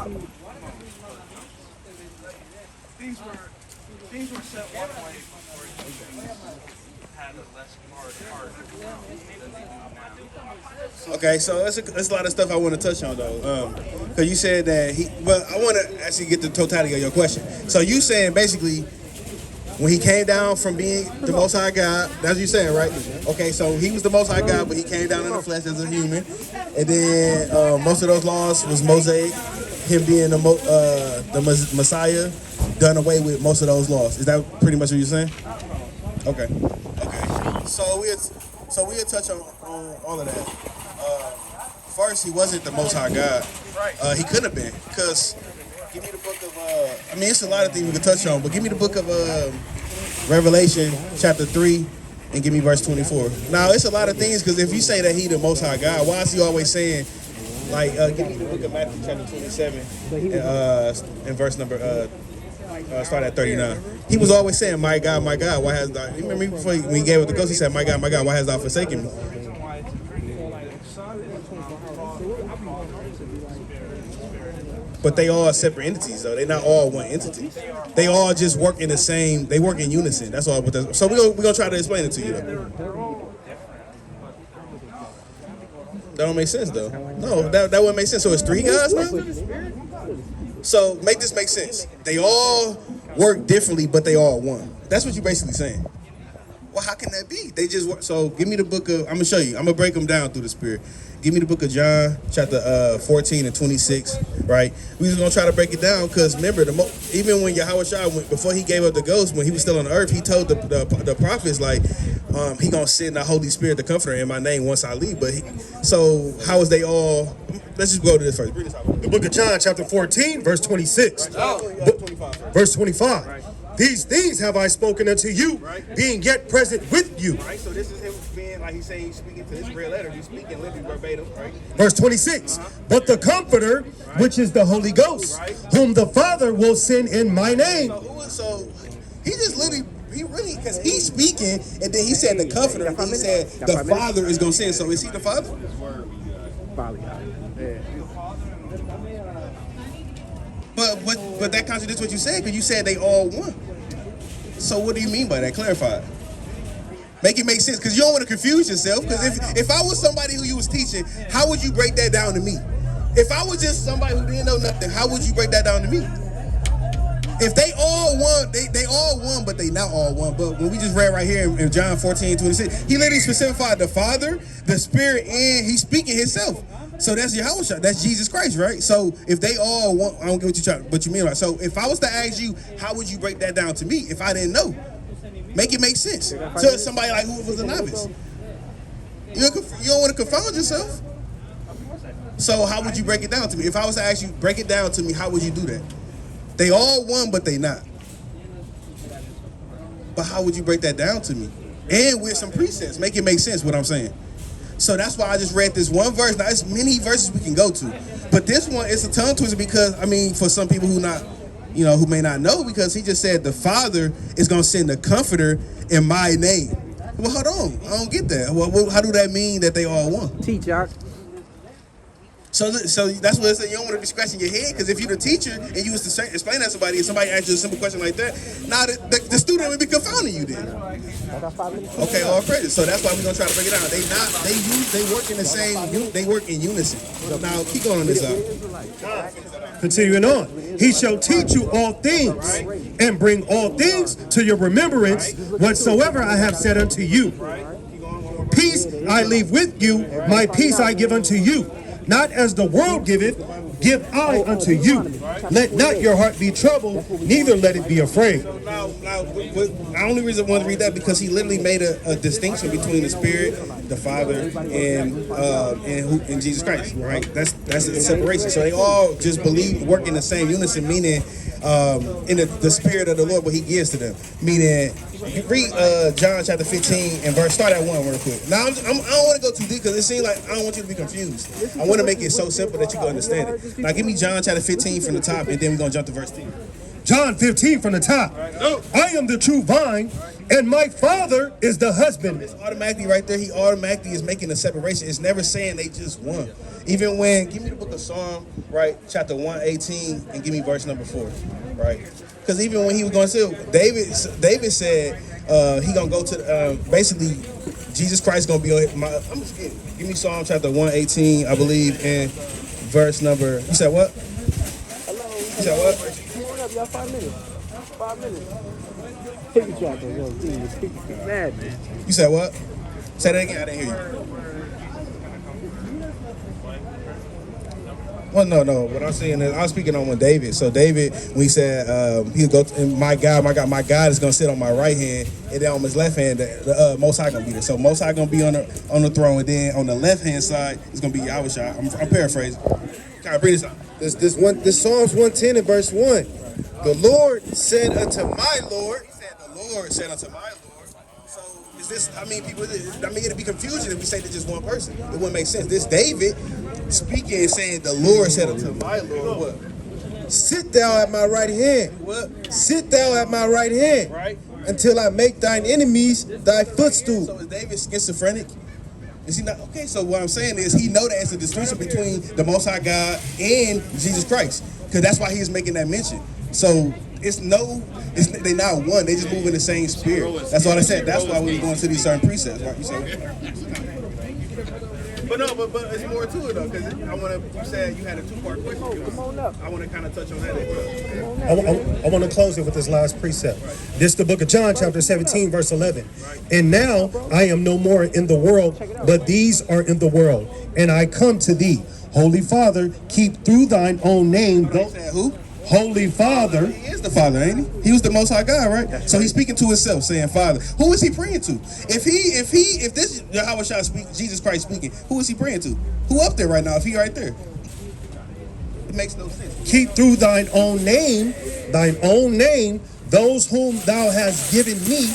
Things were set one way before things had a less hard than they do now. Okay, so that's a lot of stuff I want to touch on though. Because you said that well, I want to actually get the totality of your question. So you saying basically when he came down from being the Most High God, that's what you're saying, right? Okay, so he was the Most High God, but he came down in the flesh as a human, and then most of those laws was Mosaic. Him being the Messiah, done away with most of those laws. Is that pretty much what you're saying? Okay. So we'll touch on all of that. First, he wasn't the Most High God. He couldn't have been, because give me the book of I mean, it's a lot of things we can touch on, but give me the book of Revelation chapter 3 and give me verse 24. Now, it's a lot of things, because if you say that he the Most High God, why is he always saying, like, give me the book of Matthew chapter 27 and verse number start at 39. He was always saying, my God, why has thou... You remember before when he gave up the ghost, he said, my God, why has thou forsaken me? But they all are separate entities, though. They're not all one entity. They all just work in the same... They work in unison. That's all. So we're gonna try to explain it to you, though. That don't make sense, though. No, that wouldn't make sense. So it's three gods now? So make this make sense. They all work differently, but they all one. That's what you're basically saying. Well, how can that be? They just work. So give me the book of... I'm going to show you. I'm going to break them down through the Spirit. Give me the book of John, chapter 14 and 26, right? We just going to try to break it down, because remember, even when Yahweh Shah, before he gave up the ghost, when he was still on the earth, he told the prophets, like, he going to send the Holy Spirit, the Comforter, in my name once I leave. But so how is they all... Let's just go to this first. Bring this out. The book of John, chapter 14, verse 26. Verse 25. These things have I spoken unto you, being yet present with you. Right, so this is him being, like he's saying, he's speaking to his real letter. He's speaking literally verbatim, right? Verse 26. But the Comforter, which is the Holy Ghost, whom the Father will send in my name. So he just literally... He really, because he's speaking, and then he said the Comforter, and then he said the Father is going to send. So is he the Father? But that contradicts what you said, because you said they all one. So what do you mean by that? Clarify. Make it make sense, because you don't want to confuse yourself. Because if I was somebody who you was teaching, how would you break that down to me? If I was just somebody who didn't know nothing, how would you break that down to me? If they all won, they all won, but they not all one. But when we just read right here in John 14, 26, he literally specified the Father, the Spirit, and he's speaking himself. So that's Yahweh, that's Jesus Christ, right? So if they all want, I don't get what you mean by. So if I was to ask you, how would you break that down to me if I didn't know? Make it make sense to somebody like who was a novice. You don't want to confound yourself. So how would you break it down to me? If I was to ask you, break it down to me, how would you do that? They all won, but they not. But how would you break that down to me? And with some precepts, make it make sense what I'm saying. So that's why I just read this one verse. Now, there's many verses we can go to, but this one is a tongue twister, because, I mean, for some people who may not know, because he just said the Father is going to send the Comforter in my name. Well, hold on. I don't get that. Well, how do that mean that they all won? Teach, y'all. So that's what it said. You don't want to be scratching your head, because if you're the teacher and you was to explain that to somebody, and somebody asks you a simple question like that, now the student would be confounding you then. Okay, all credit. So that's why we're gonna try to break it down. They work in the same. They work in unison. Now keep going on this out. Continuing on. He shall teach you all things, and bring all things to your remembrance, whatsoever I have said unto you. Peace I leave with you, my peace I give unto you. Not as the world giveth, give I unto you. Let not your heart be troubled, neither let it be afraid. Now, the only reason I want to read that, because he literally made a distinction between the Spirit, the Father, and Jesus Christ, right? That's a separation. So they all just work in the same unison, meaning in the Spirit of the Lord, what he gives to them. Meaning, you read John chapter 15 and start at 1 real quick. Now, I don't want to go too deep, because it seems like I don't want you to be confused. I want to make it so simple that you can understand it. Now, give me John chapter 15 from the top, and then we're going to jump to verse 10. John 15 from the top. I am the true vine, and my Father is the husbandman. It's automatically right there. He automatically is making a separation. It's never saying they just won. Even when, give me the book of Psalm, right, chapter 118, and give me verse number 4, right? Because even when he was going to, David said he gonna go to basically Jesus Christ gonna be on my. I'm just kidding. Give me Psalm chapter 118, I believe, and verse number. You said what? Hello. You said what? Come on up, y'all. 5 minutes. 5 minutes. Take a shot, though. Mad, man. You said what? Say that again. I didn't hear you. Well, no. What I'm saying is, I was speaking on when David. So David, when he said he'll go, and my God is gonna sit on my right hand, and then on his left hand, the Most High gonna be there. So Most High gonna be on the throne, and then on the left hand side is gonna be Yahushua. I'm paraphrasing. Can I bring this up? This Psalms 110 and verse 1. The Lord said unto my Lord. He said, "The Lord said unto my Lord." So is this? I mean, it'd be confusion if we say that just one person. It wouldn't make sense. This David speaking and saying, "The Lord said unto my Lord." What? Sit thou at my right hand. What? Sit thou at my right hand. Right. Until I make thine enemies thy footstool. So is David schizophrenic? Is he not? Okay, so what I'm saying is he know that it's a distinction between the Most High God and Jesus Christ, because that's why he's making that mention. So they're not one. They just move in the same spirit. That's all I said. That's why we was going to these certain precepts, right? You said. But it's more to it though, because you said you had a 2-part question. Come on up. I want to kind of touch on that as well. I want to close it with this last precept. This is the book of John, chapter 17, verse 11. And now I am no more in the world, but these are in the world. And I come to thee. Holy Father, keep through thine own name. Who? Holy Father. He is the Father, ain't he? He was the Most High God, right? So he's speaking to himself, saying Father. Who is he praying to? If this Yahushua speak, Jesus Christ speaking, who is he praying to? Who up there right now? If he right there, it makes no sense. Keep through thine own name, those whom thou hast given me,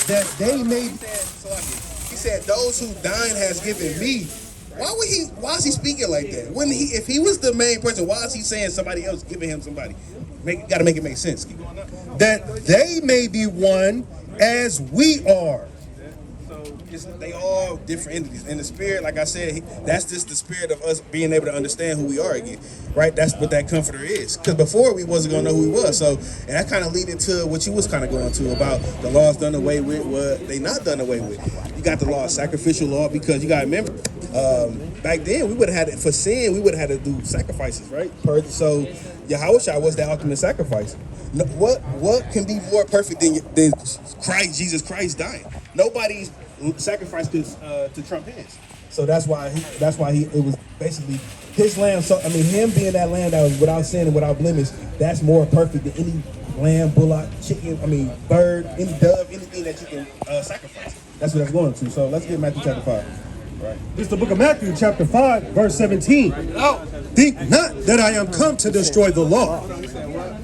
that they may. He said, "Those who thine has given me." Why is he speaking like that? If he was the main person, why is he saying somebody else giving him somebody? Got to make it make sense. Keep going up. That they may be one as we are. So they all different entities. In the spirit, like I said, that's just the spirit of us being able to understand who we are again, right? That's what that comforter is. Because before we wasn't gonna know who he was. So, and that kind of lead into what you was kind of going to about the laws done away with, what they not done away with. You got the law, sacrificial law, because you got to remember, back then we would have had for sin, we would have had to do sacrifices, right? So Yahushua was the ultimate sacrifice. What can be more perfect than Christ, Jesus Christ dying? Nobody's sacrifice to trump his. So that's why it was basically his lamb. So I mean, him being that lamb that was without sin and without blemish, that's more perfect than any lamb, bullock, chicken, bird, any dove, anything that you can sacrifice. That's what that's going to. So let's get Matthew chapter 5. Right. This is the book of Matthew, chapter 5, verse 17. Think not that I am come to destroy the law.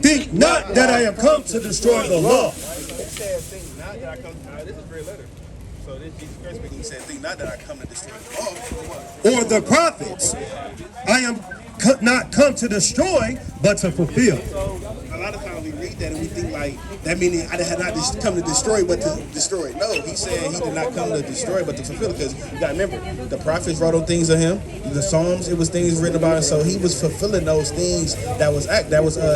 Think not that I am come to destroy the law. Think not that I come. This is a great letter. So this Jesus Christ speaking. He said, "Think not that I come to destroy the law or the prophets. I am not come to destroy, but to fulfill." So a lot of times we read that and we think like that meaning I had not come to destroy, but to destroy. No, he said he did not come to destroy, but to fulfill. Because you got to remember, the prophets wrote on things of him. The Psalms, it was things written about him. So he was fulfilling those things that was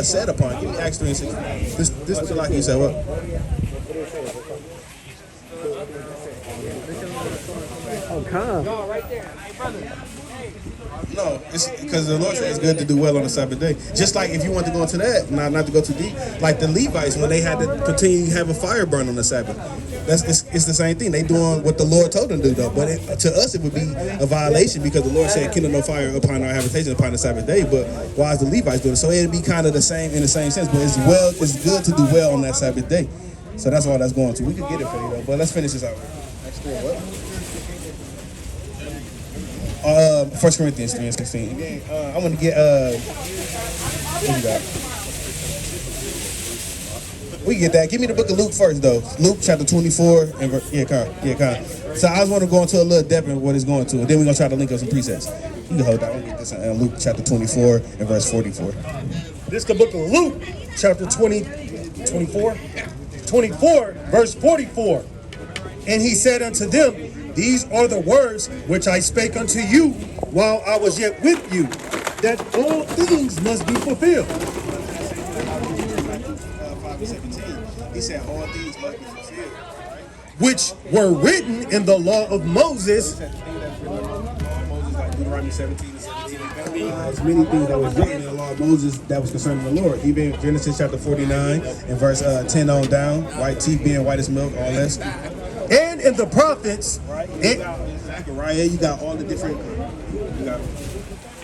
said upon. Give me Acts 3 and 6. This is like you said what? Oh, come. No, it's because the Lord said it's good to do well on the Sabbath day. Just like if you want to go into that, not to go too deep, like the Levites when they had to continue to have a fire burn on the Sabbath. It's the same thing. They doing what the Lord told them to do, though. But to us, it would be a violation because the Lord said, "Kindle no fire upon our habitation upon the Sabbath day." But why is the Levites doing it? So it'd be kind of the same in the same sense. But it's good to do well on that Sabbath day. So that's all that's going to. We could get it for you though. But let's finish this out. What? 1 Corinthians 3 and 16. Again, I want to get what you got? We get that. Give me the book of Luke first, though. Luke chapter 24 and Con. So I just want to go into a little depth of what it's going to, and then we're gonna try to link up some precepts. You can hold that. We'll get this in Luke chapter 24 and verse 44. This is the book of Luke, chapter 24, verse 44. And he said unto them, These are the words which I spake unto you while I was yet with you, that all things must be fulfilled. 5:17. He said all things must be fulfilled. Which were written in the law of Moses. Moses, like Deuteronomy 17 and 17. There's many things that was written in the law of Moses that was concerning the Lord. Even Genesis chapter 49 and verse 10 on down, white teeth being white as milk, all that stuff. And in the prophets, Right? You got Zechariah, you got all the different, you got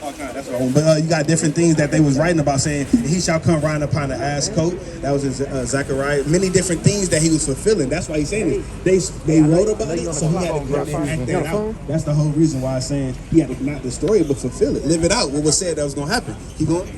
all kind. That's what I want. But you got different things that they was writing about, saying he shall come riding upon the ass coat. That was in Zechariah. Many different things that he was fulfilling. That's why he's saying this. They wrote about it, so he had to go and act that out. That's the whole reason why I'm saying he had to not destroy it, but fulfill it, live it out. What was said that was going to happen. Keep going.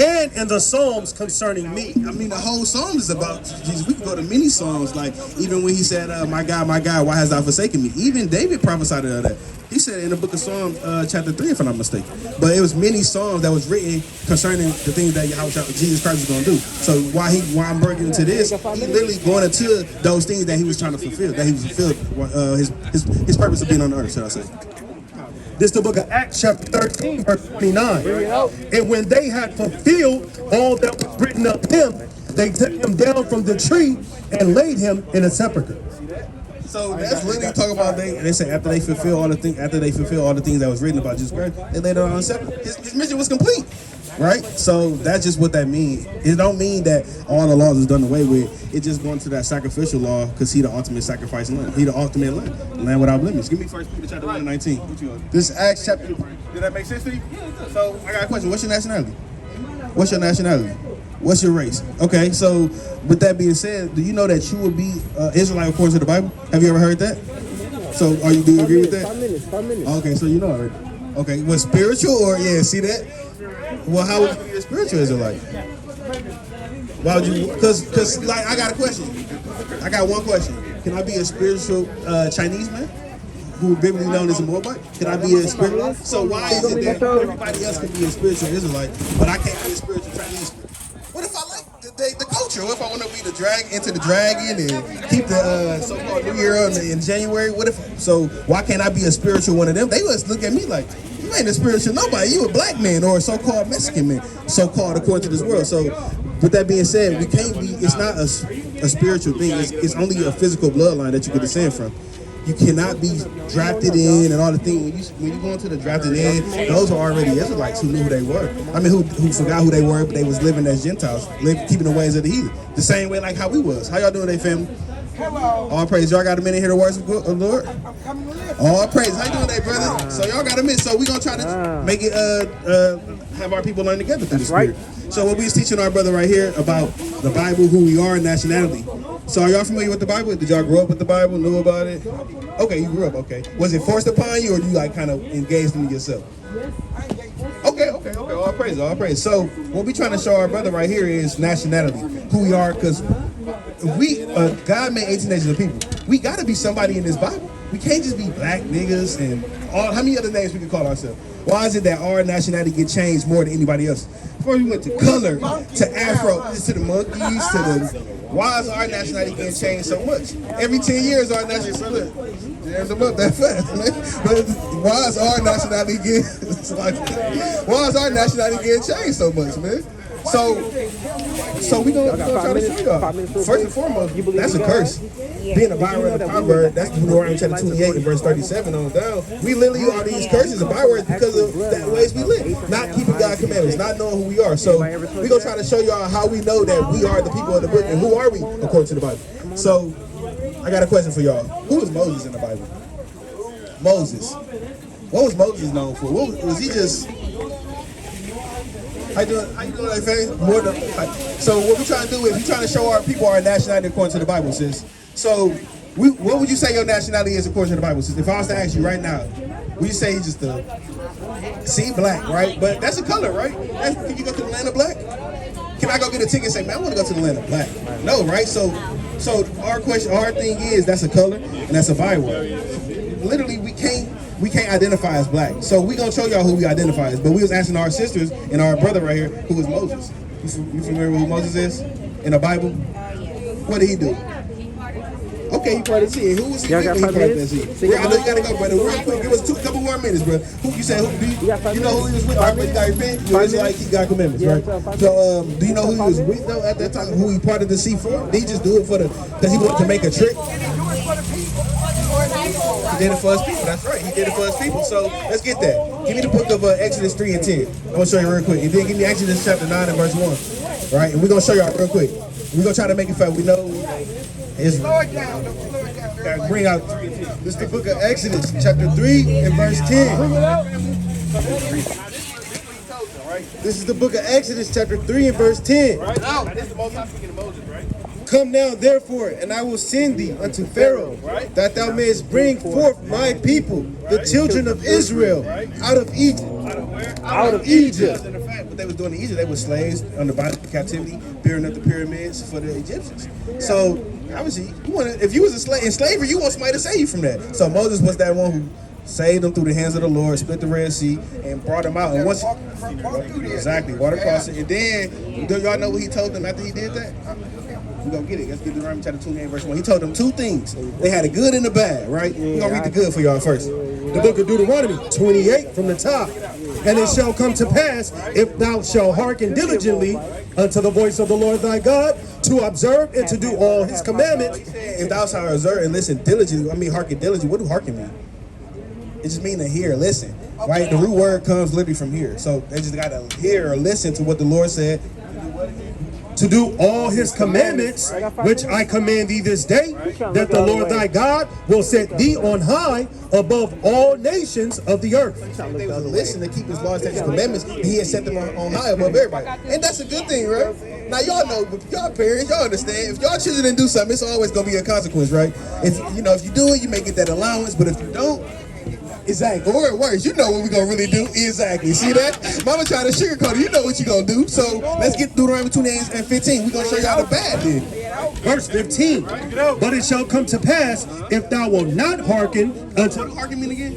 and in the Psalms concerning me. I mean, the whole psalm is about Jesus. We can go to many psalms, like even when he said, my God, why hast thou forsaken me? Even David prophesied of that. He said it in the book of Psalms, chapter 3, if I'm not mistaken. But it was many psalms that was written concerning the things that Jesus Christ was going to do. So why I'm bringing into this, he literally going into those things that he was trying to fulfill, that he was fulfilled his purpose of being on the earth, should I say. This is the book of Acts chapter 13, verse 29. And when they had fulfilled all that was written of him, they took him down from the tree and laid him in a sepulchre. So that's literally talking about they say after they fulfill all the things that was written about Jesus Christ, they laid it on a sepulchre. His mission was complete. Right? So that's just what that means. It don't mean that all the laws is done away with. It's just going to that sacrificial law because he the ultimate sacrifice lamb. He the ultimate lamb without blemish. Give me 1 Peter chapter 1 and 19. What you on? This is Acts chapter. Did that make sense to you? Yeah. So I got a question. What's your nationality? What's your nationality? What's your race? Okay, so with that being said, do you know that you will be Israelite according to the Bible? Have you ever heard that? So do you agree with that? 5 minutes. Okay, so you know it. Okay, was spiritual or see that? Well, how would you be a spiritual Israelite? Why would you? Because like I got a question. I got one question. Can I be a spiritual Chinese man who biblically known as a Moabite? Can I be a spiritual? So why is it that everybody else can be a spiritual Israelite, but I can't be a spiritual Chinese? What if I like the culture? What if I want to be into the dragon and keep the so-called New Year in January? What if? So why can't I be a spiritual one of them? They must look at me like, you ain't a spiritual nobody. You a black man or a so-called Mexican man, so-called according to this world. So with that being said, we can't be. It's not a spiritual thing. It's only a physical bloodline that you get descent from. You cannot be drafted in and all the things. When you go into the drafted in, those are already Israelites who knew who they were. I mean, who forgot who they were, but they was living as Gentiles, keeping the ways of the heathen. The same way like how we was. How y'all doing today, family? Hello. All praise. Y'all got a minute here to worship the Lord? I'm coming to listen. All praise. How you doing today, brother? So y'all got a minute. So we gonna try to make it have our people learn together through the Spirit. So what we was teaching our brother right here about the Bible, who we are, and nationality. So are y'all familiar with the Bible? Did y'all grow up with the Bible? Knew about it? Okay, you grew up. Okay. Was it forced upon you, or you like kind of engaged in it yourself? Okay. All praise. So what we trying to show our brother right here is nationality, who we are, because we God made 18 nations of people. We got to be somebody in this Bible. We can't just be black niggas and all. How many other names we can call ourselves? Why is it that our nationality get changed more than anybody else? Before we went to color, to Afro, to the monkeys, to the. Why is our nationality getting changed so much? Every 10 years, our nationality. Jam them up that fast, man. But why is our nationality getting? Why is our nationality getting changed so much, man? So we gonna try to show y'all. First and foremost, that's a curse. Being a byword and a proverb, that's Deuteronomy chapter 28 and verse 37 on down. We literally are these curses and bywords because of the ways we live. Not keeping God's commandments, not knowing who we are. So we gonna try to show y'all how we know that we are the people of the book and who are we according to the Bible. So I got a question for y'all. Who was Moses in the Bible? Moses. What was Moses known for? Was he just... How you doing, that fam? So what we trying to do is we trying to show our people our nationality according to the Bible, sis. So what would you say your nationality is according to the Bible, sis? If I was to ask you right now, would you say he's just black, right? But that's a color, right? Can you go to the land of black? Can I go get a ticket and say, man, I want to go to the land of black? No, right? So our thing is that's a color and that's a byword. Literally, we can't identify as black. So we gonna show y'all who we identify as. But we was asking our sisters and our brother right here, who was Moses. You familiar with who Moses is in the Bible? Yes. What did he do? Okay, he parted the sea. Who was he Y'all with got when he 5 parted that minutes? sea? I know you gotta go, brother. Real quick, give us couple more minutes, bro. Who you said? got 5 You know who he was with? Right, but you got repent. You 5 was like he got commandments, Yeah, right? so 5 So, do you know who he was with though at that time? Who he parted the sea for? Did he just do it for the? Because he wanted to make a trick. He did it for his people. That's right. He did it for his people. So let's get that. Give me the book of Exodus 3 and 10. I'm gonna show you real quick. And then give me Exodus chapter 9 and verse 1. Right? And we're gonna show y'all real quick. We're gonna try to make it fair. We know Israel. Slow it down. Slow it down. Bring out. This is the book of Exodus, chapter 3 and verse 10. This is the book of Exodus, chapter 3 and verse 10. No, this is the most high speaking to Moses, right? Come now, therefore, and I will send thee unto Pharaoh, that thou mayest bring forth my people, the children of Israel, out of Egypt. Out of Egypt. And the fact what they was doing in Egypt, they were slaves under bondage captivity, building up the pyramids for the Egyptians. So obviously, if you was a slave in slavery, you want somebody to save you from that. So Moses was that one who saved them through the hands of the Lord, split the Red Sea, and brought them out. And once exactly, water across it. And then, do y'all know what he told them after he did that? We're gonna get it. Let's get Deuteronomy chapter 2 verse 1. He told them two things. They had a good and a bad, right? We're gonna read the good for y'all first. The book of Deuteronomy 28 from the top. And it shall come to pass, if thou shalt hearken diligently unto the voice of the Lord thy God, to observe and to do all his commandments. If thou shalt observe and listen diligently, I mean hearken diligently. What do hearken mean? It just means to hear or listen, right? The root word comes literally from here. So they just gotta hear or listen to what the Lord said. To do all his commandments, which I command thee this day, that the Lord thy God will set thee on high above all nations of the earth. They was listen to keep his laws, statutes, commandments, and he had set them on high above everybody. And that's a good thing, right? Now y'all know, y'all parents, y'all understand. If y'all children didn't do something, it's always gonna be a consequence, right? If you do it, you may get that allowance, but if you don't, exactly. Or worse, you know what we're gonna really do. Exactly. See that? Mama trying to sugarcoat it. You know what you're gonna do. So let's get Deuteronomy 28 and 15. We're gonna show y'all the bad then. Verse 15. But it shall come to pass, if thou wilt not hearken unto What hearken mean again?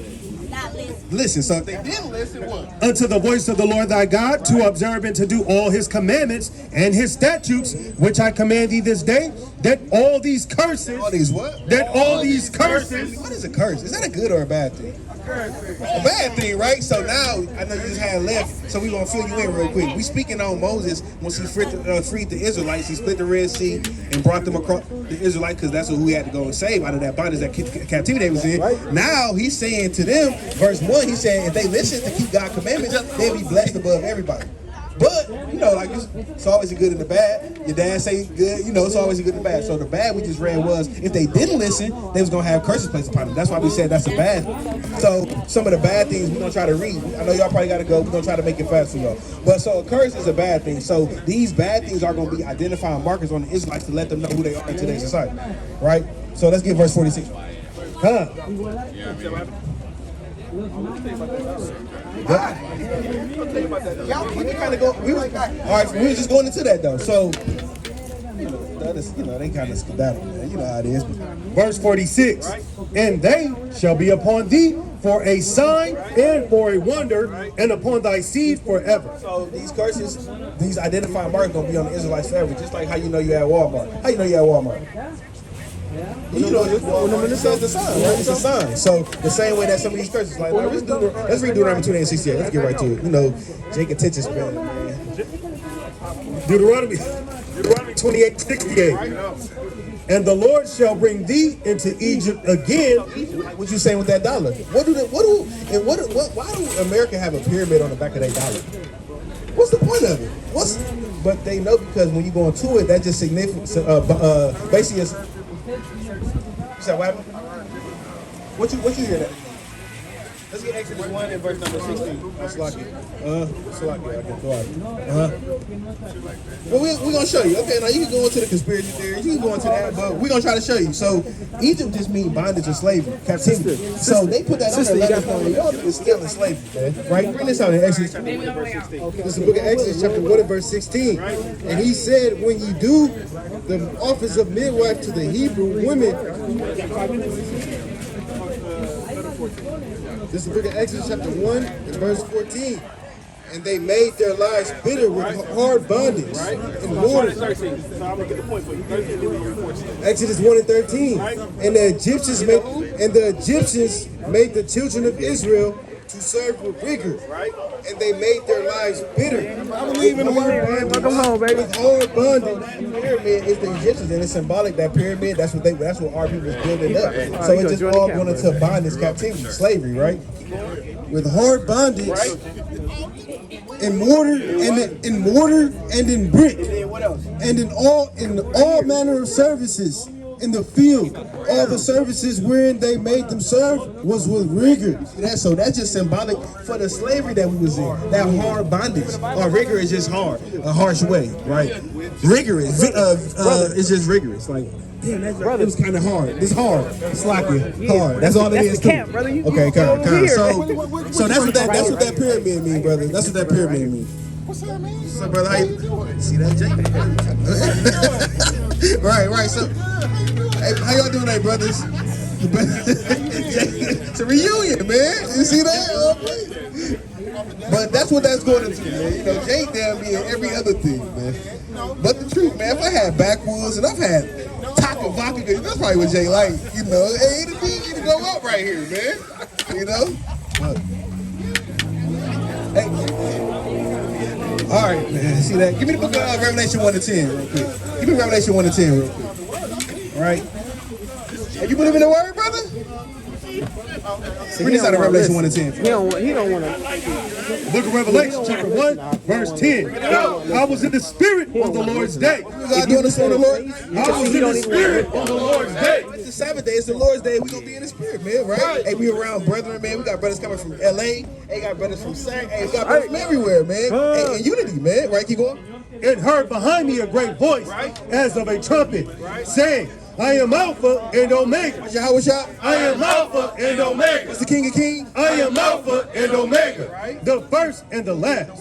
Not listen. Listen. So if they didn't listen, what? unto the voice of the Lord thy God, to observe and to do all his commandments and his statutes, which I command thee this day, that all these curses, All these what? that all these curses, What is a curse? Is that a good or a bad thing? A bad thing, right? So now, I know you just had left, so we gonna fill you in real quick. We speaking on Moses, once he freed the Israelites, he split the Red Sea and brought them across the Israelites, because that's who he had to go and save out of that bondage, that captivity they was in. Now, he's saying to them, verse 1, he said, if they listen to keep God's commandments, they'll be blessed above everybody. But, like it's always a good and the bad. Your dad say good, it's always a good and the bad. So the bad we just read was, if they didn't listen, they was going to have curses placed upon them. That's why we said that's a bad. So some of the bad things we're going to try to read. I know y'all probably got to go. We're going to try to make it fast for y'all. But so a curse is a bad thing. So these bad things are going to be identifying markers on the Israelites to let them know who they are in today's society. Right? So let's get verse 46. huh? Y'all keep it Kind of go. All right, so we were just going into that though. So that is, they kind of skedaddle, man. You know how it is. Verse 46. And they shall be upon thee for a sign and for a wonder, and upon thy seed forever. So these curses, these identifying markers gonna be on the Israelites forever, just like how you know you at Walmart. How you know you at Walmart? You know it's Walmart. It says the sign, right? It's a sign. So the same way that some of these curses, like let's read Deuteronomy 28 and 68. Let's get right to it. Jake attention span, man. Deuteronomy 28:68. And the Lord shall bring thee into Egypt again. What you saying with that dollar? Why do America have a pyramid on the back of their dollar? What's the point of it? But they know, because when you go into it, that just significant. Basically, is. You said what happened? What you hear that? Let's get Exodus 1 and verse number 16. Slaki. Slaki. I can go out. Well, we're going to show you. Okay, now you can go into the conspiracy theories. You can go into that, but we're going to try to show you. So, Egypt just means bondage or slavery, captivity. So, they put that on their letter for you. It's still in slavery, man. Right? Bring this out in Exodus chapter 1 verse 16. This is the book of Exodus, chapter 1 and verse 16. And he said, when you do the office of midwife to the Hebrew women. This is the book of Exodus, chapter 1 and verse 14. And they made their lives bitter with hard bondage and mortar. Exodus 1 and 13. And the Egyptians made the children of Israel to serve with rigor. And they made their lives bitter. I believe in the word. Welcome home, baby. With hard bondage. Pyramid is the Egyptians, and it's symbolic that pyramid. That's what our people was building up. So it just all going into bondage, captivity, slavery, right? With hard bondage. In mortar and in brick, and in all manner of services in the field. All the services wherein they made them serve was with rigor. So that's just symbolic for the slavery that we was in. That hard bondage. Or rigor is just hard, a harsh way, right? Rigorous. It's just rigorous. Like, damn, it was kind of hard. It's hard. It's sloppy. Hard. That's all it is. Camp, brother. Okay, come. So that's what that pyramid mean, brother. That's what that pyramid mean. What's that mean? So, brother, how you see that, Jake? right. So, hey, how y'all doing, today, brothers? It's a reunion, man. You see that? But that's what that's going into, man. You know, Jake down being every other thing, man. But the truth, man, if I had backwoods and I've had taco vodka, that's probably what Jay like. You know, hey, it'd be to go up right here, man. You know? Hey. All right, man. See that? Give me the book of Revelation 1 to 10 real quick. Give me Revelation 1 to 10 real quick. All right? Hey, you believe in the word, brother? Bring this out of Revelation 1 to 10. He don't want to. Book of Revelation, chapter 1, verse 10. I was in the spirit on the Lord's day. You guys doing this on the Lord? I was in the spirit on the Lord's day. It's the Sabbath day. It's the Lord's day. We're going to be in the spirit, man, right? Hey, we around brethren, man. We got brothers coming from L.A. Hey, got brothers from Sac. Hey, we got brothers from everywhere, man. Hey, in unity, man. Right? Keep going. And heard behind me a great voice, as of a trumpet, saying, I am Alpha and Omega. I am Alpha and Omega. What's the King of Kings? I am Alpha and Omega. The first and the last.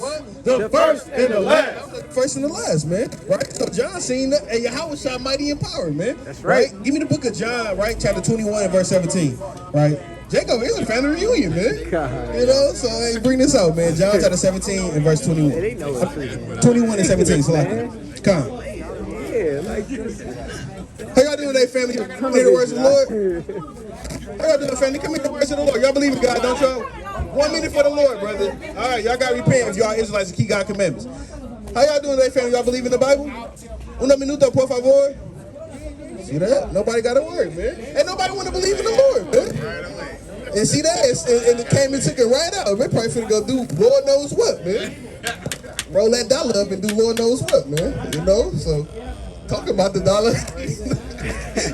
The first and the last. First and the last, man. Right? So John seen that Yahweh shot mighty in power, man. That's right. Give me the book of John, right? Chapter 21 and verse 17. Right? Jacob is a family reunion, man. God. You know, so hey, bring this out, man. John chapter 17 and verse 21. 21 and 17, so like, come. Yeah, like this. How y'all doing today, family? Come hear the words of the Lord? How y'all doing, family? Come hear the words of the Lord. Y'all believe in God, don't y'all? 1 minute for the Lord, brother. All right, y'all got to repent if y'all Israelites and keep God's commandments. How y'all doing today, family? Y'all believe in the Bible? Una minuto, por favor. See that? Nobody got a word, man. Ain't nobody want to believe in the Lord, man. And see that? And it came and took it right out. We're probably finna go do Lord knows what, man. Roll that dollar up and do Lord knows what, man. You know? So, talk about the dollar.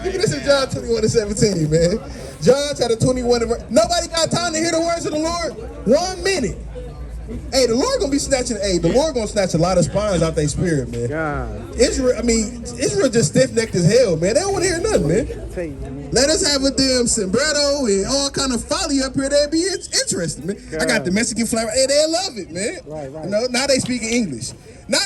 Give me this in John 21 and 17, man. John chapter 21 and nobody got time to hear the words of the Lord? 1 minute. Hey, the Lord gonna be snatching. Hey, the Lord gonna snatch a lot of spines out their spirit, man. God. Israel just stiff-necked as hell, man. They don't want to hear nothing, man. Let us have a damn sombrero and all kind of folly up here. They'd be interested, man. God. I got the Mexican flavor. Hey, they love it, man. Right. You know, now they speak English. Man.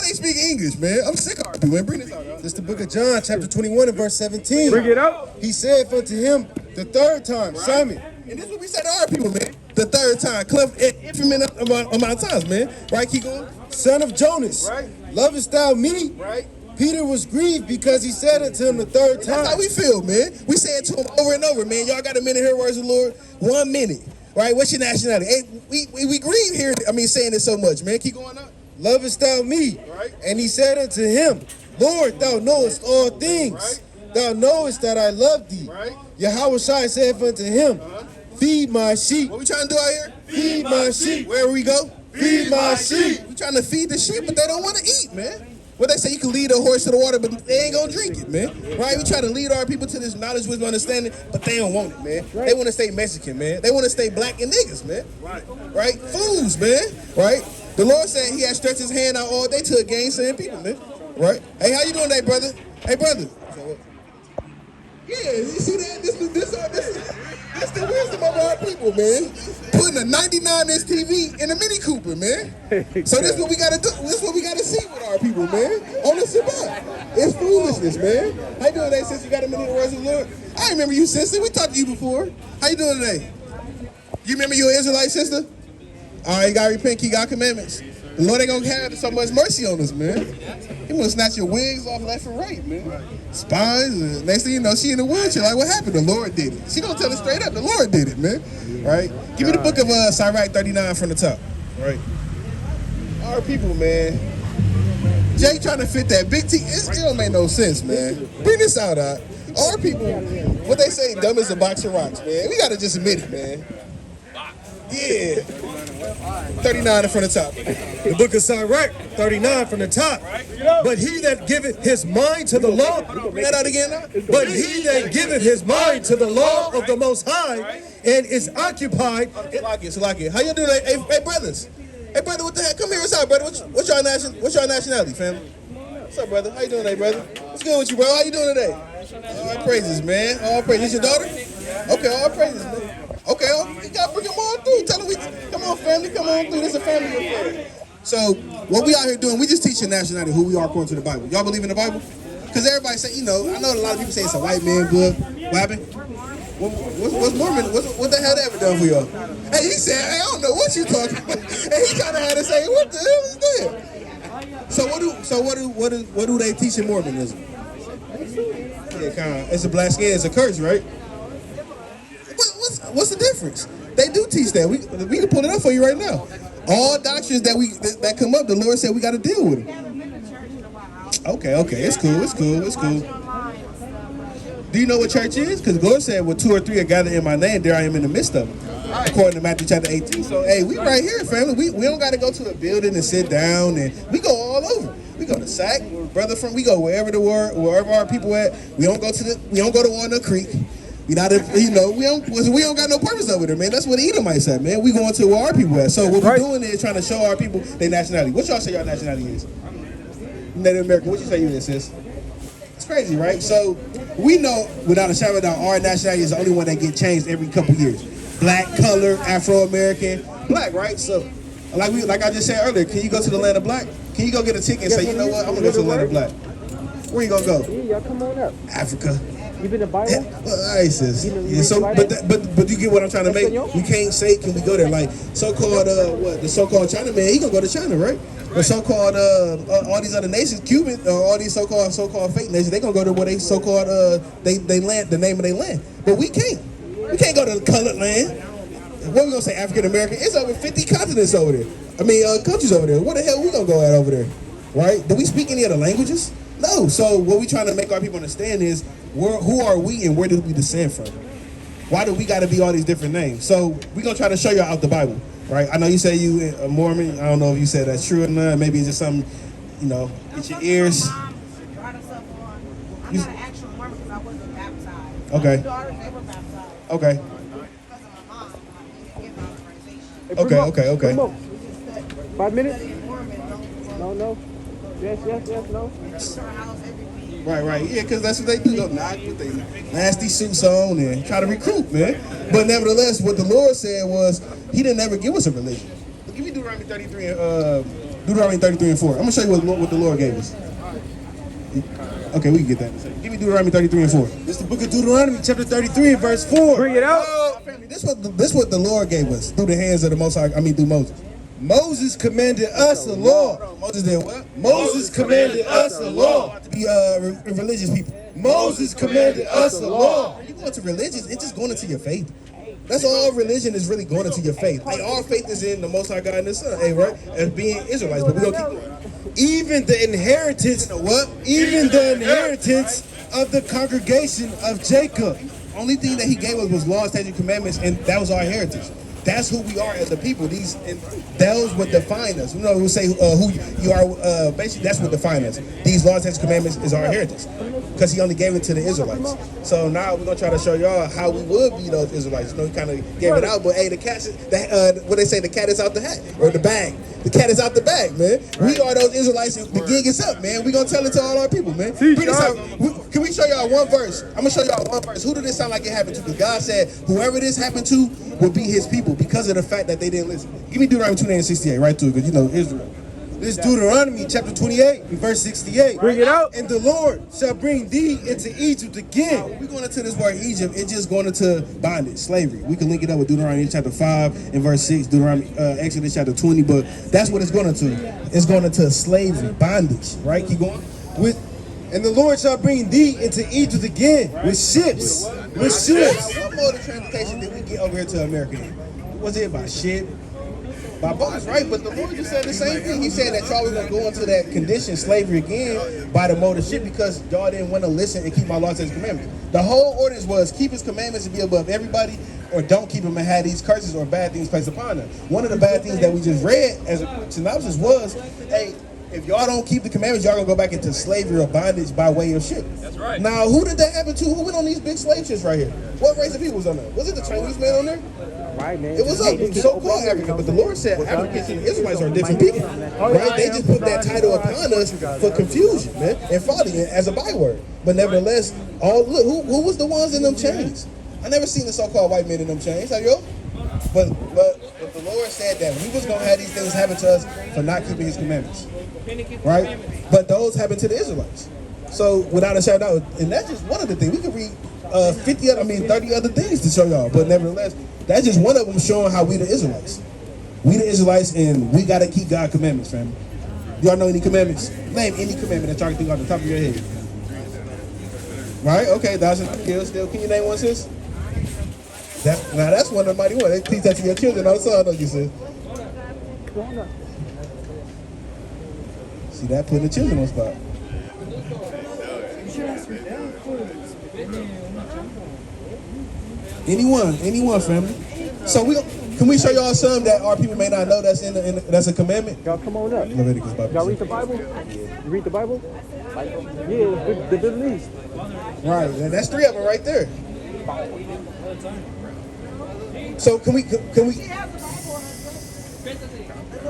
I'm sick of it, man. Bring this out. This is the book of John, chapter 21 and verse 17. Bring it up. He said unto him the third time, Simon. And this is what we say to our people, man. The third time, infinite amount of times, man. Right, keep going. Son of Jonas, lovest thou me? Right. Peter was grieved because he said it to him the third time. That's how we feel, man. We say it to him over and over, man. Y'all got a minute to hear words of the Lord? 1 minute. Right? What's your nationality? Hey, we grieve here. Saying it so much, man. Keep going up. Lovest thou me? Right. And he said unto him, Lord, thou knowest all things. Right. Thou knowest that I love thee. Right. Yahweh said unto him, feed my sheep. What we trying to do out here? Feed my sheep. Where we go? Feed my sheep. We trying to feed the sheep, but they don't want to eat, man. What they say, you can lead a horse to the water, but they ain't gonna drink it, man. Right? We try to lead our people to this knowledge, wisdom, understanding, but they don't want it, man. Right. They want to stay Mexican, man. They want to stay black and niggas, man. Right? Fools, man. Right? The Lord said he had stretched his hand out all day to a gainsaying people, man. Right? Hey, how you doing today, brother? Hey, brother. Yeah, you see that? This the wisdom of our people, man. Putting a 99-inch TV in a Mini Cooper, man. So this is what we gotta do. This is what we gotta see with our people, man. On the Shabbat. It's foolishness, man. How you doing today, sister? You got a minute of words of the Lord? I remember you, sister. We talked to you before. How you doing today? You remember you an Israelite, sister? All right, you gotta repent, keep God's commandments. The Lord ain't gonna have so much mercy on us, man. He gonna snatch your wigs off left and right, man. Spines, and next thing you know, she in the wheelchair. Like, what happened? The Lord did it. She gonna tell us straight up, the Lord did it, man. Right? Give me the book of Sirach 39 from the top. Right? Our people, man. Jay trying to fit that big T. It don't make no sense, man. Bring this out. Our people, what they say, dumb as a box of rocks, man. We gotta just admit it, man. Yeah. 39 from the top. The book of Sirach, 39 from the top. But he that giveth his mind to the law, Bring that out again now. but he that giveth his mind to the law of the Most High and is occupied. Salaki. How you doing? Hey, brothers. Hey, brother, what the heck? Come here. What's up, brother? What's your nationality, family? What's up, brother? How you doing today, brother? What's good with you, bro? How you doing today? All praises, man. All praises. This your daughter? Okay, all praises, man. Okay, you gotta bring them on through. Tell them come on, family, come on through. This is a family affair. So, what we out here doing, we just teaching nationality, who we are according to the Bible. Y'all believe in the Bible? Because everybody say, I know a lot of people say it's a white man book. What happened? What's Mormon? What the hell that ever done for y'all? Hey, he said, hey, I don't know what you talking about. And he kind of had to say, what the hell is that? So what do they teach in Mormonism? Yeah, kind of. It's a black skin. It's a curse, right? What's the difference? They do teach that. We can pull it up for you right now. All doctrines that come up, the Lord said we got to deal with them. Okay, it's cool. Do you know what church is? Because the Lord said, "Well, 2 or 3 are gathered in my name, there I am in the midst of them." According to Matthew chapter 18. So, hey, we right here, family. We don't got to go to a building and sit down, and we go all over. We go to Sac, brother from. We go wherever our people at. We don't go to Walnut Creek. We don't got no purpose over there, man. That's what the Edomites said, man. We going to where our people at. So what we're doing is trying to show our people their nationality. What y'all say your nationality is? Native American. What you say you is, sis? It's crazy, right? So we know without a shadow of a doubt, our nationality is the only one that get changed every couple years. Black, color, Afro-American, black, right? So like I just said earlier, can you go to the land of black? Can you go get a ticket and say, you know what, I'm gonna go to the land of black? Where you gonna go? Yeah, come on up. Africa. You been to Bible? All right, sis. Yeah, so, but you get what I'm trying to make? We can't say, can we go there? Like so-called the so-called China man, he gonna go to China, right? The so-called all these other nations, Cuban or all these so-called fake nations, they gonna go to where they so-called they land, the name of their land. But we can't. We can't go to the colored land. What we gonna say? African American? It's over 50 continents over there. Countries over there. What the hell we gonna go at over there? Right? Do we speak any other languages? No. So what we trying to make our people understand is who are we and where did we descend from? Why do we got to be all these different names? So we're going to try to show you out the Bible, right? I know you say you a Mormon. I don't know if you said that's true or not. Maybe it's just something, get your ears. I'm not an actual Mormon because I wasn't baptized. Okay. My daughters, they were baptized. Okay. Because of my mom, like, in my organization. Okay. 5 minutes? Studying Mormon, No. Yes, no. to our house every week. Right. Yeah, because that's what they do. Go knock with their nasty suits on and try to recruit, man. But nevertheless, what the Lord said was He didn't ever give us a religion. Give me Deuteronomy 33 and 4. I'm gonna show you what the Lord gave us. Okay, we can get that in a second. Give me Deuteronomy 33 and 4. This is the book of Deuteronomy, chapter 33, verse 4. Bring it out. This what the Lord gave us through the hands of the Most High. Through Moses. Moses commanded us a law. Moses did what? Moses commanded us a law. To be religious people. Moses commanded us a law. When you go into religion, it's just going into your faith. That's all religion is really going into your faith. Like our faith is in the Most High God and the Son, right? As being Israelites, but we gonna keep going. Even the inheritance, Even the inheritance of the congregation of Jacob. Only thing that He gave us was laws, statutes, commandments, and that was our heritage. That's who we are as a people. Those would define us. We say who you are. Basically, that's what defines us. These laws, statutes, commandments is our heritage, because He only gave it to the Israelites. So now we're gonna try to show y'all how we would be those Israelites. He kind of gave it out, but hey, the cat is what they say. The cat is out the hat or the bag. The cat is out the bag, man. We are those Israelites. The gig is up, man. We gonna tell it to all our people, man. Bring this out. Can we show y'all one verse? I'm gonna show y'all one verse. Who did this sound like it happened to? Because God said, whoever this happened to will be His people because of the fact that they didn't listen. Give me Deuteronomy 28:68 right to it, because Israel. This is Deuteronomy chapter 28 and verse 68. Bring it out. And the Lord shall bring thee into Egypt again. We're going into this word Egypt, it's just going into bondage, slavery. We can link it up with Deuteronomy chapter 5 and verse 6, Deuteronomy, Exodus chapter 20, but that's what it's going into. It's going into slavery, bondage, right? Keep going. And the Lord shall bring thee into Egypt again with ships. With ships. What mode of transportation did we get over here to America in? Was it by ship? By boats, right? But the Lord just said the same thing. He said that y'all was going to go into that condition, slavery again, by the mode of ship because y'all didn't want to listen and keep my laws and commandments. The whole ordinance was keep his commandments and be above everybody, or don't keep them and have these curses or bad things placed upon them. One of the bad things that we just read as a synopsis was, hey, if y'all don't keep the commandments, y'all gonna go back into slavery or bondage by way of ship. That's right. Now, who did that happen to? Who went on these big slave ships right here? What race of people was on there? Was it the Chinese man on there? Right, man. It was a so-called African, but the Lord said Africans and Israelites are different people, right? They just put that title upon us for confusion, man, and folly as a byword. But nevertheless, look, who was the ones in them chains? I never seen the so-called white men in them chains. Have you? But the Lord said that we was gonna have these things happen to us for not keeping His commandments, right? But those happened to the Israelites. So without a shadow, and that's just one of the things. We could read 30 other things to show y'all. But nevertheless, that's just one of them showing how we the Israelites. We the Israelites, and we gotta keep God's commandments, family. Y'all know any commandments? Name any commandment that y'all can think off the top of your head. Right? Okay, thou shalt not kill. Still, can you name one, sis? That's one of the mighty ones. They teach that to your children all the time, don't you, sis? See that putting the children on spot. Anyone, family. So can we show y'all some that our people may not know that's that's a commandment? Y'all come on up. Leviticus Bible. Y'all read the Bible? You read the Bible? Yeah, the Middle East. Right, and that's 3 of them right there. So can we?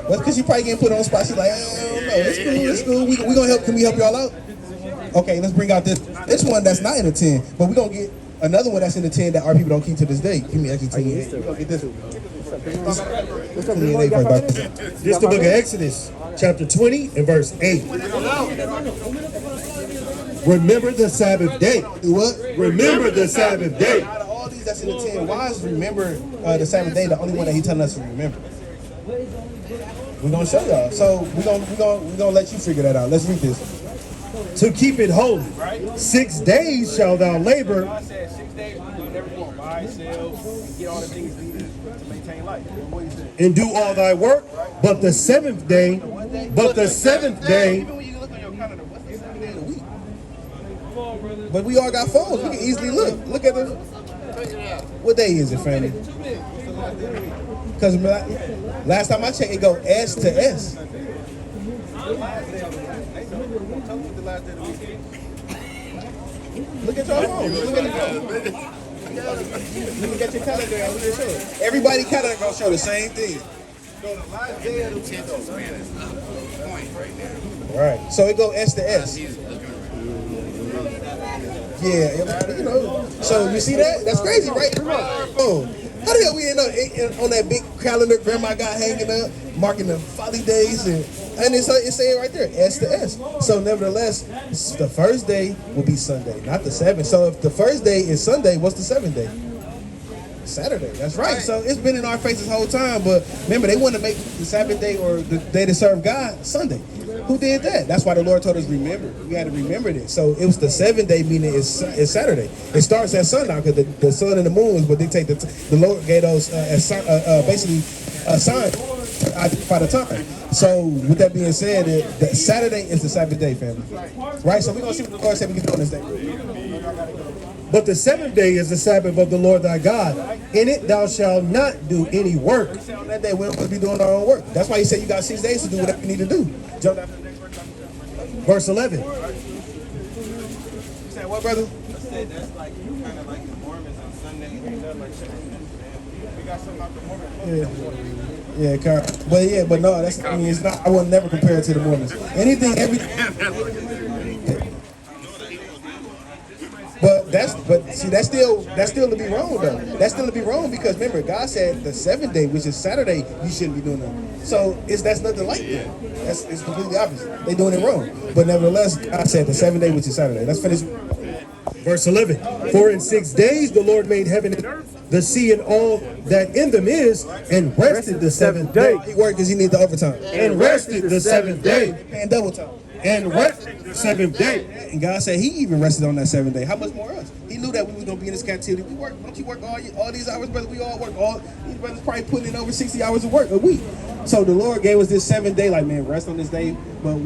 Well, because you probably getting put on the spot. She's like, I don't know. It's cool. We gonna help. Can we help y'all out? Okay, let's bring out this one that's not in the 10, but we're gonna get another one that's in the 10 that our people don't keep to this day. Give me Exodus 28. We're gonna get this one. This is the book of Exodus, chapter 20 and verse 8. Remember the Sabbath day. What? Remember the Sabbath day. Out of all these that's in the 10, why is remember the Sabbath day the only one that He telling us to remember? We're gonna show y'all. So we're gonna let you figure that out. Let's read this. To keep it holy. 6 days shalt thou labor. God said 6 days we do everything, buy, sell, and get all the things needed to maintain life. What he said. And do all thy work, but the seventh day, Even when you look on your calendar, what's the 7th day of the week? But we all got phones. We can easily look. Look at the. What day is it, family? Because last time I checked, it go S to S. Look at your phone. Look at the phone. Look at your calendar and we can show it. Everybody calendar gonna show the same thing. Right. So it go S to S. Yeah, you know. So you see that? That's crazy, right? Oh, how the hell we end up on that big calendar Grandma got hanging up, marking the folly days, and it's saying right there, S to S. So nevertheless, the first day will be Sunday, not the 7th. So if the first day is Sunday, what's the 7th day? Saturday. That's right. So it's been in our face this whole time. But remember, they want to make the Sabbath day or the day to serve God Sunday. Who did that? That's why the Lord told us remember. We had to remember this. So it was the 7th day, meaning it's Saturday. It starts at sundown because the sun and the moon is what dictate the Lord gave those basically a sign by the time. So with that being said, the Saturday is the Sabbath day, family. Right. So we're gonna see what the Lord said we can do on this day. But the 7th day is the Sabbath of the Lord thy God. In it thou shalt not do any work. On that day, we're supposed to be doing our own work. That's why He said you got 6 days to do whatever you need to do. Jump down to the next verse. Verse 11. You said what, brother? I said that's like kind of like the Mormons on Sunday. We got something out the Mormons. Yeah, but no, that's. I mean, it's not. I will never compare it to the Mormons. Anything, everything. But that's still to be wrong though. That's still to be wrong because remember, God said the 7th day, which is Saturday, you shouldn't be doing that. So that's nothing like that. It's completely opposite. They doing it wrong. But nevertheless, God said the 7th day, which is Saturday. Let's finish. Verse 11, for in 6 days the Lord made heaven and earth, the sea and all that in them is, and rested the 7th day. He worked because he needed the overtime. And rested the 7th day. Paying double time. And rested the 7th day. And God said he even rested on that 7th day. How much more us? He knew that we was going to be in this captivity. We work. Don't you work all these hours, brother? We all work. These brothers probably putting in over 60 hours of work a week. So the Lord gave us this 7th day, like, man, rest on this day. But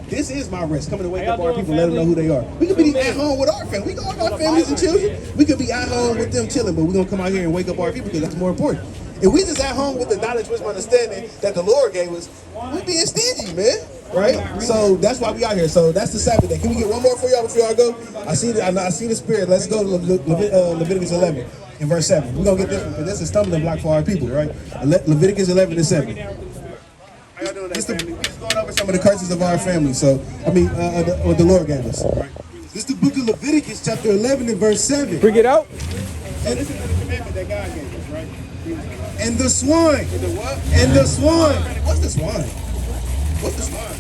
this is my rest. Coming to wake up our people, let them know who they are. We could be at home with our family. We got all our families and children. We could be at home with them chilling, but we're going to come out here and wake up our people because that's more important. If we just at home with the knowledge, wisdom, understanding that the Lord gave us, we being stingy, man. Right? So that's why we out here. So that's the Sabbath day. Can we get one more for y'all before y'all go? I see the spirit. Let's go to Leviticus 11 in verse 7. We're going to get this one because that's a stumbling block for our people, right? Leviticus 11 and 7. We're just going over some of the curses of our family. So, what the Lord gave us. Right? This is the book of Leviticus, chapter 11 and verse 7. Bring it out. And this is the commandment that God gave us, right? And the swine. And the what? And the swine. What's the swine? What's the swine?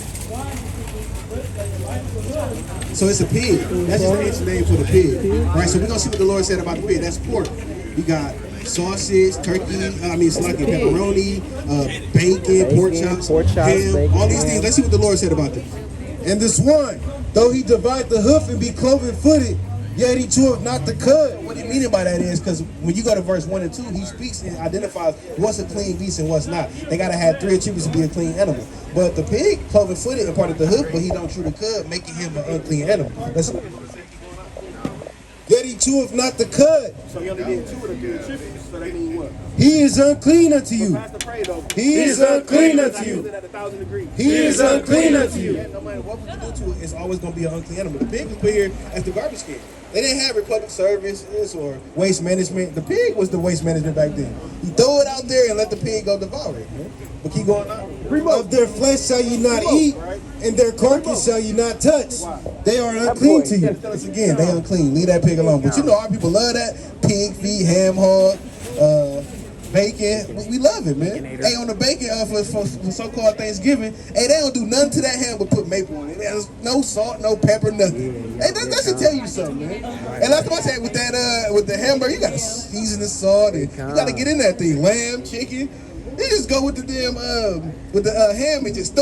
So it's a pig. That's just an ancient name for the pig. Right? So we're going to see what the Lord said about the pig. That's pork. We got sausage, turkey, pepperoni, bacon, pork chops, ham, bacon, all these things. Let's see what the Lord said about them. And the swine, though he divide the hoof and be cloven-footed, yet he cheweth not the cud. What he meaning by that is because when you go to verse 1 and 2, he speaks and identifies what's a clean beast and what's not. They got to have 3 attributes to be a clean animal. But the pig, cloven-footed and part of the hoof, but he don't chew the cud, making him an unclean animal. Yet he cheweth not the cud. So you only get 2 of the 3 attributes, so that means what? He is unclean unto you. Pastor prayed though. He is unclean unto you. At 1,000 degrees. He is unclean unto you. No matter what we do to it, it's always going to be an unclean animal. The pig was put here as the garbage can. They didn't have Republic Services or waste management. The pig was the waste management back then. You throw it out there and let the pig go devour it. Man. But keep going on. Of their flesh shall you not eat, and their carcass shall you not touch. They are unclean to you. Tell us again, they unclean. Leave that pig alone. But you know our people love that. Pig feet, ham hog, bacon. We love it, man. Hey, on the bacon for so-called Thanksgiving, hey, they don't do nothing to that ham but put maple on it. There's no salt, no pepper, nothing. Hey, that should tell you something, man. And that's what I said with that with the hamburger, you gotta season the salt and you gotta get in that thing. Lamb, chicken. You just go with the damn ham and just throw